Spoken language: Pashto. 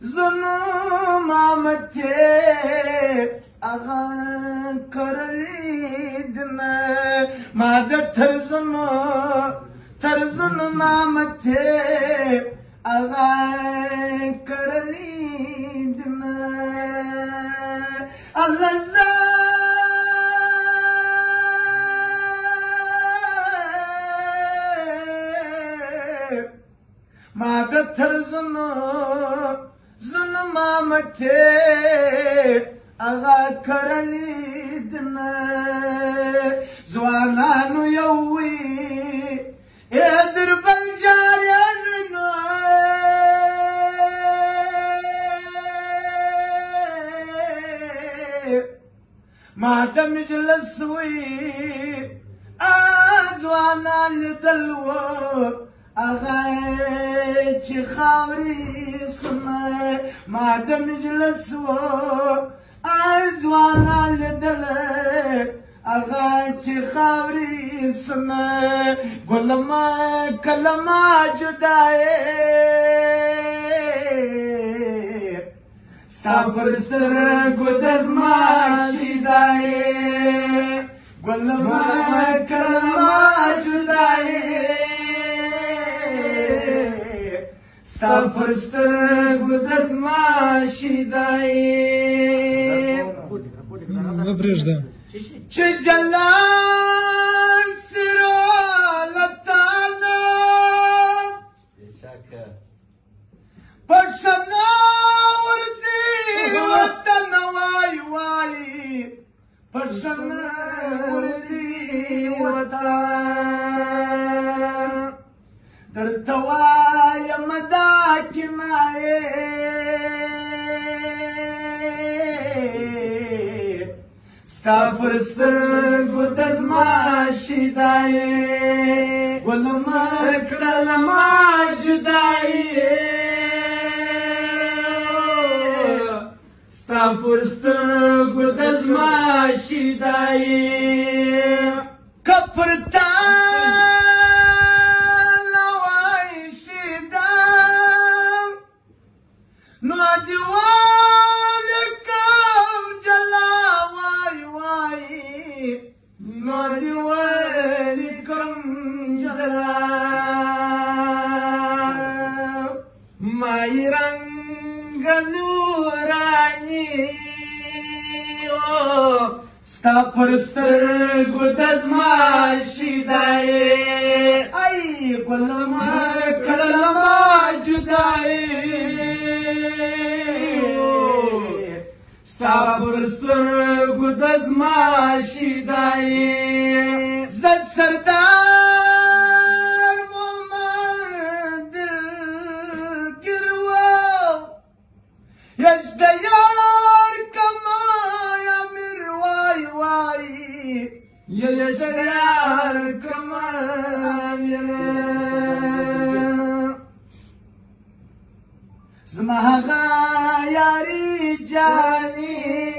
ظلم آمته آغا کرلیدنه ما ده ترزن آمته آغا کرلیدنه الله ما ده ترزن مامته آغا کرلیدنه زوانانو یووی ادر بلجارینو ما ده مجلس وی ازوانان لیدلو آغا چی خاوری سمه ما ده مجلس و ازوانا لیدله آغا چی خاوری سمه گلما کلما جدائے ستا پرستر گدزما شیدائے گلما کلما جدائے ستا پرسترگو دزما شیدائی چه جلان سرو لطانا پشنا ورزی وطن وای وای پشنا ورزی وطن در توایا مداکنائے ستا پرسترگو دزما شیدائے گلما کڑلما جدائے ستا پرسترگو دزما شیدائے کپرتا ستا پرسترگو دزما شیدائے ای گلما کلما جدائے ستا پرسترگو دزما شیدائے زد سردار محمد گروا یجدیار کما یشتیار کمان زما غا یاری جانی